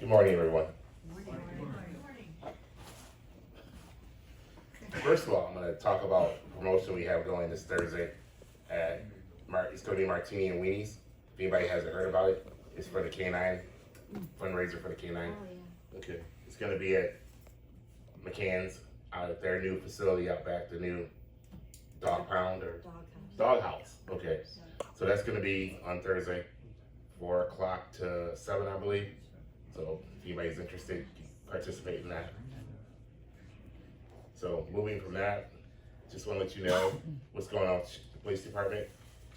Good morning, everyone. First of all, I'm going to talk about the promotion we have going this Thursday. It's going to be Martini and Weenies. If anybody hasn't heard about it, it's for the K9, fundraiser for the K9. Oh, yeah. Okay. It's going to be at McCann's, out at their new facility out back, the new dog pound or dog house. Okay. So that's going to be on Thursday, 4 o'clock to 7, I believe. So if anybody's interested, you can participate in that. So moving from that, just want to let you know what's going on with the police department.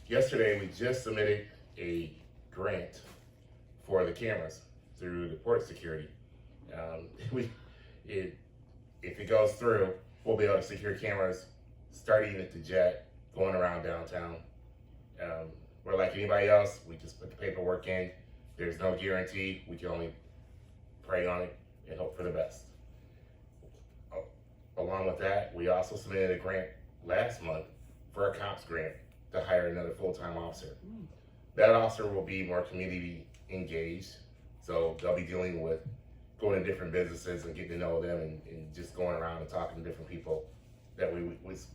Yesterday, we just submitted a grant for the cameras through the port security. If it goes through, we'll be able to secure cameras starting at the jet, going around downtown. We're like anybody else, we just put the paperwork in. There's no guarantee, we can only pray on it and hope for the best. Along with that, we also submitted a grant last month for a cops grant to hire another full-time officer. That officer will be more community engaged, so they'll be dealing with going to different businesses and getting to know them and just going around and talking to different people. That was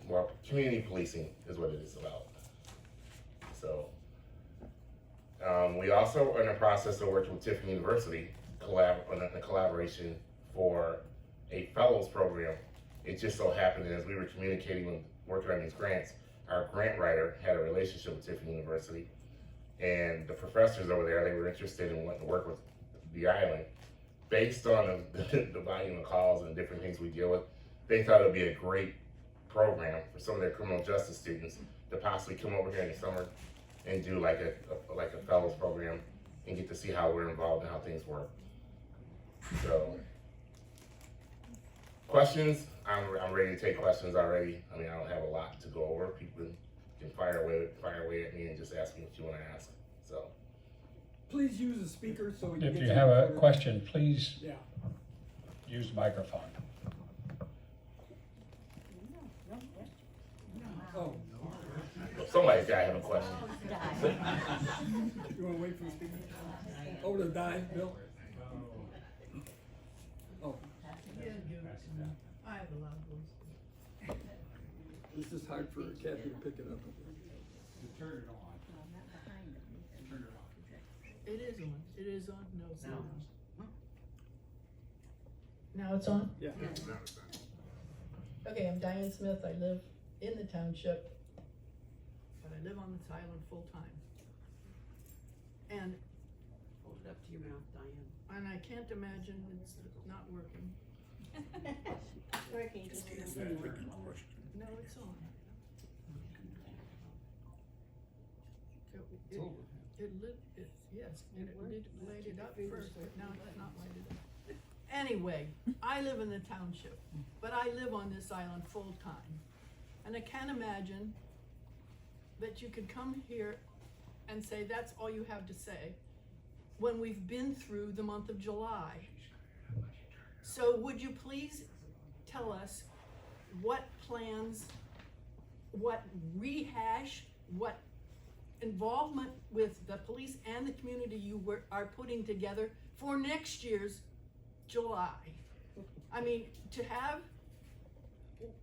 more community policing is what it is about. So we also are in the process of working with Tiffany University on a collaboration for a fellows program. It just so happened that as we were communicating and working on these grants, our grant writer had a relationship with Tiffany University, and the professors over there, they were interested in wanting to work with the island. Based on the volume of calls and different things we deal with, they thought it would be a great program for some of their criminal justice students to possibly come over here in the summer and do like a fellows program and get to see how we're involved and how things work. So, questions? I'm ready to take questions already. I mean, I don't have a lot to go over. People can fire away at me and just ask me what you want to ask. So, please use the speaker so we can If get you to have the a recording. question, please Yeah. use the microphone. Oh, somebody's got to have a question. you wanna wait for the speaker? Over to die, Bill? Oh, I have a lot of those. it's just hard for Kathy to pick it up. Turn it on. Turn it on. It is on. It is on. No, it's not on. Now it's on? Yeah. Okay, I'm Diane Smith. I live in the township, but I live on this island full time. And Hold it up to your mouth, Diane. I can't imagine it's not working. Working. No, it's on. Yes, it laid it up first, but now it's not lighted up. Anyway, I live in the township, but I live on this island full time. And I can't imagine that you could come here and say that's all you have to say when we've been through the month of July. So would you please tell us what plans, what rehash, what involvement with the police and the community you are putting together for next year's July? I mean,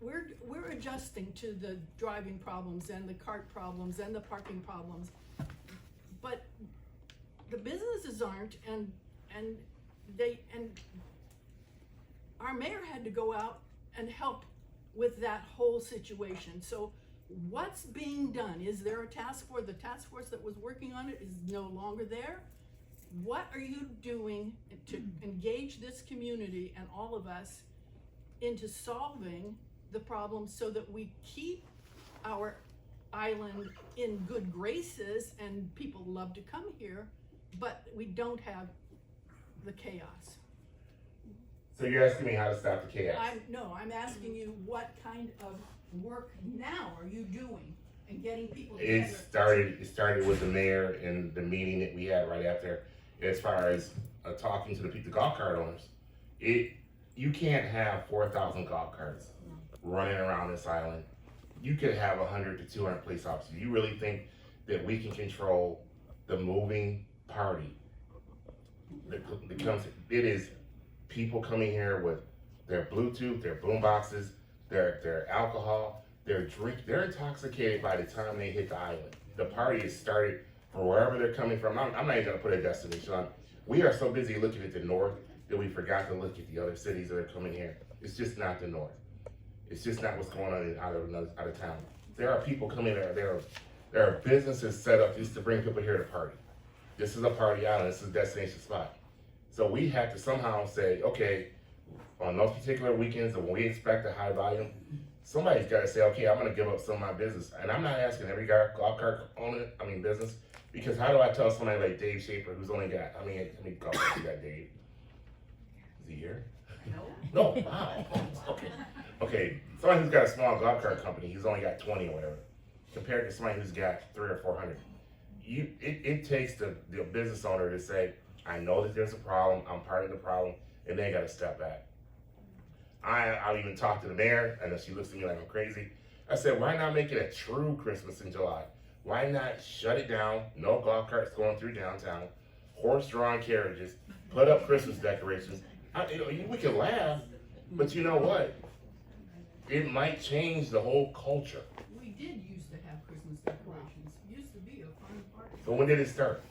we're adjusting to the driving problems and the cart problems and the parking problems, but the businesses aren't, and our mayor had to go out and help with that whole situation. So what's being done? Is there a task force? The task force that was working on it is no longer there. What are you doing to engage this community and all of us into solving the problem so that we keep our island in good graces and people love to come here, but we don't have the chaos? So you're asking me how to stop the chaos? I'm asking you what kind of work now are you doing and getting people It together? started with the mayor and the meeting that we had right after, as far as talking to the golf cart owners. You can't have 4,000 golf carts running around this island. You could have 100 to 200 police officers. You really think that we can control the moving party It is people coming here with their Bluetooth, their boom boxes, their alcohol, they're intoxicated by the time they hit the island. The party is started from wherever they're coming from. I'm not even gonna put a destination on. We are so busy looking at the north that we forgot to look at the other cities that are coming here. It's just not the north. It's just not what's going on out of town. There are people coming there. There are businesses set up just to bring people here to party. This is a party island. This is a destination spot. So we have to somehow say, okay, on those particular weekends when we expect a high volume, somebody's got to say, okay, I'm going to give up some of my business. And I'm not asking every golf cart owner, business, because how do I tell somebody like Dave Schaefer, who's only got, how many golf carts you got, Dave? Is he here? No, wow. Okay, somebody who's got a small golf cart company, he's only got 20 or whatever, compared to somebody who's got 300 or 400. It takes the business owner to say, I know that there's a problem, I'm part of the problem, and they got to step back. I'll even talk to the mayor, and she looks at me like I'm crazy. I said, why not make it a true Christmas in July? Why not shut it down? No golf carts going through downtown, horse-drawn carriages, put up Christmas decorations. We can laugh, but you know what? It might change the whole culture. We did used to have Christmas decorations. It used to be a fun party. But when did it start?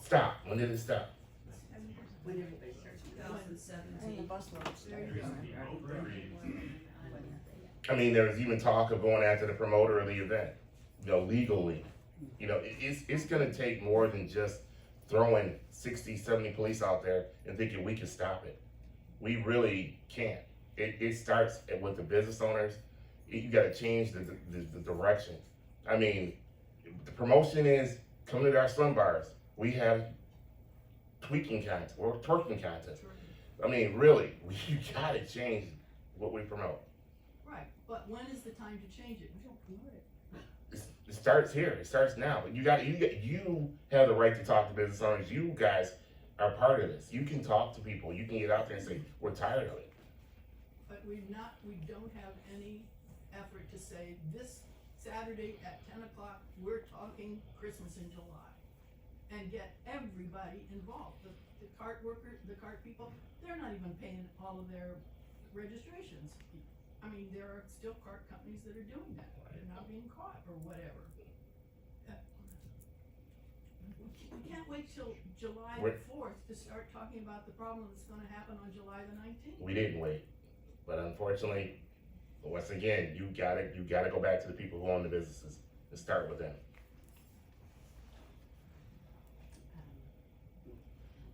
Stop. When did it stop? When everybody starts, 2017. There you go. There was even talk of going after the promoter of the event, legally. It's going to take more than just throwing 60, 70 police out there and thinking we can stop it. We really can't. It starts with the business owners. You got to change the direction. The promotion is come to our swim bars. We have tweaking contest or twerking contest. Really, you got to change what we promote. Right, but when is the time to change it? It starts here. It starts now. But you have the right to talk to business owners. You guys are part of this. You can talk to people. You can get out there and say, we're tired of it. But we don't have any effort to say this Saturday at 10 o'clock, we're talking Christmas in July. And get everybody involved. The cart workers, the cart people, they're not even paying all of their registrations. There are still cart companies that are doing that. They're not being caught or whatever. We can't wait till July the 4th to start talking about the problem that's gonna happen on July the 19th. We didn't wait. But unfortunately, once again, you gotta go back to the people who own the businesses and start with them.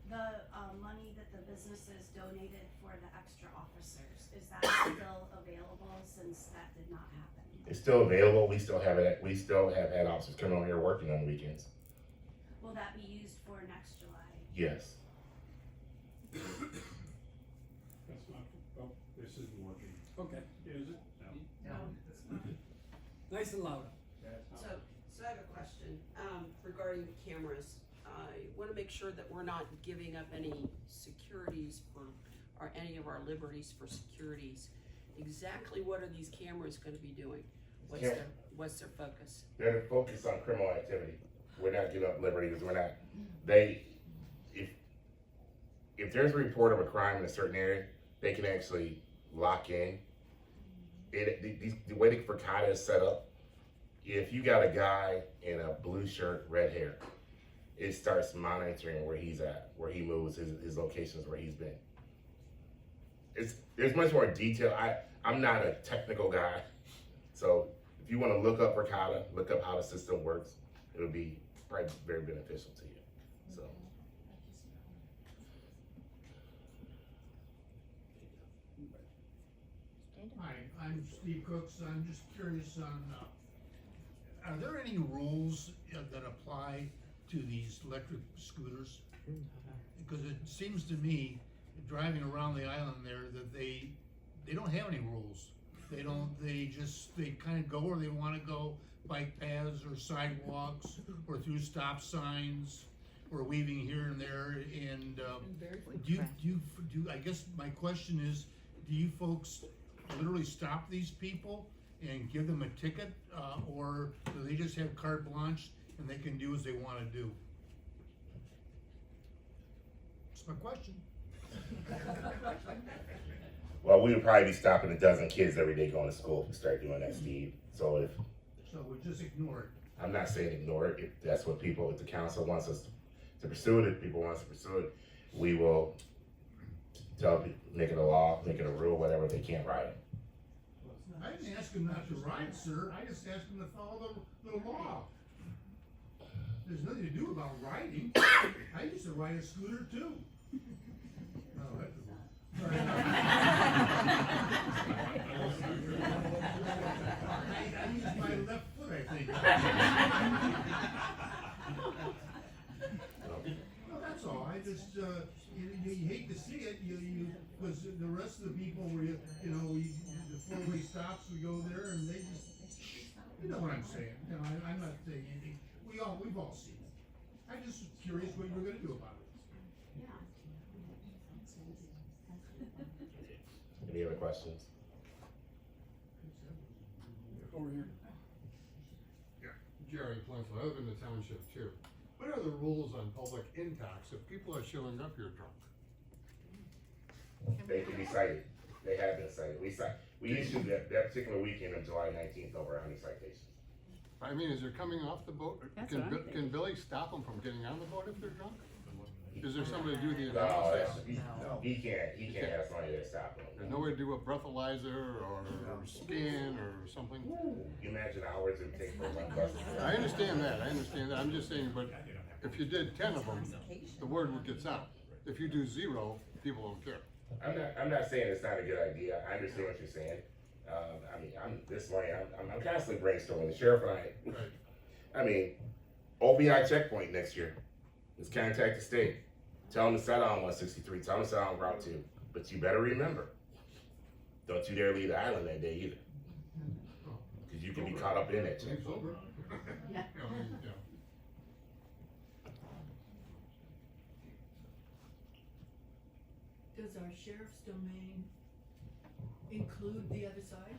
The money that the businesses donated for the extra officers, is that still available since that did not happen? It's still available. We still have it. We still have had officers coming over here working on weekends. Will that be used for next July? Yes. That's not, oh, this isn't working. Okay, Is it? No. nice and loud. That's not. So I have a question, regarding the cameras. I wanna make sure that we're not giving up any securities or any of our liberties for securities. Exactly what are these cameras gonna be doing? What's their focus? They're focused on criminal activity. We're not giving up liberty because we're not. If there's a report of a crime in a certain area, they can actually lock in. The way the Verkada is set up, if you got a guy in a blue shirt, red hair, it starts monitoring where he's at, where he moves, his locations, where he's been. There's much more detail. I'm not a technical guy, so if you want to look up Verkada, look up how the system works, it would be probably very beneficial to you. So. Hi, I'm Steve Cooks. I'm just curious on, are there any rules that apply to these electric scooters? Because it seems to me, driving around the island there, that they don't have any rules. They kind of go where they want to go, bike paths or sidewalks or through stop signs or weaving here and there. And I guess my question is, do you folks literally stop these people and give them a ticket, or do they just have carte blanche and they can do as they want to do? That's my question. Well, we would probably be stopping a dozen kids every day going to school if we start doing that, Steve. So if, So we just ignore it. I'm not saying ignore it, if that's what people, if the council wants us to pursue it, if people want us to pursue it, we will tell people, make it a law, make it a rule, whatever, they can't ride it. I didn't ask him not to ride, sir, I just asked him to follow the law. There's nothing to do about riding. I used to ride a scooter too. Oh, that's I used my left foot, I think. No, that's all, I just, you hate to see it, cause the rest of the people were, the four-way stops, we go there and they just, you know what I'm saying, I'm not saying anything, we've all seen it. I'm just curious what you're gonna do about it. Any other questions? Over here. Yeah, Jerry Plintham, I live in the township too. What are the rules on public intox if people are showing up here drunk? They can be cited, they have been cited, we issued that particular weekend of July 19th over 100 citations. I mean, is there coming off the boat? That's Can what I'm Can Billy stop them from getting on the boat if they're drunk? Is there somebody to do the No, analysis? he can't have somebody there stopping him. There's no way to do a breathalyzer or scan or something? You imagine hours it would take for one bus. I understand that, I'm just saying, but if you did 10 of them, the word gets out. If you do 0, people don't care. I'm not saying it's not a good idea, I understand what you're saying. I'm this morning, I'm constantly brainstorming, the sheriff and I mean, OBI checkpoint next year, let's contact the state. Tell them to set on 163, tell them to set on Route 2, but you better remember, don't you dare leave the island that day either. Cause you can be caught up in that It's checkpoint. over. Yeah. Yeah. Does our sheriff's domain include the other side?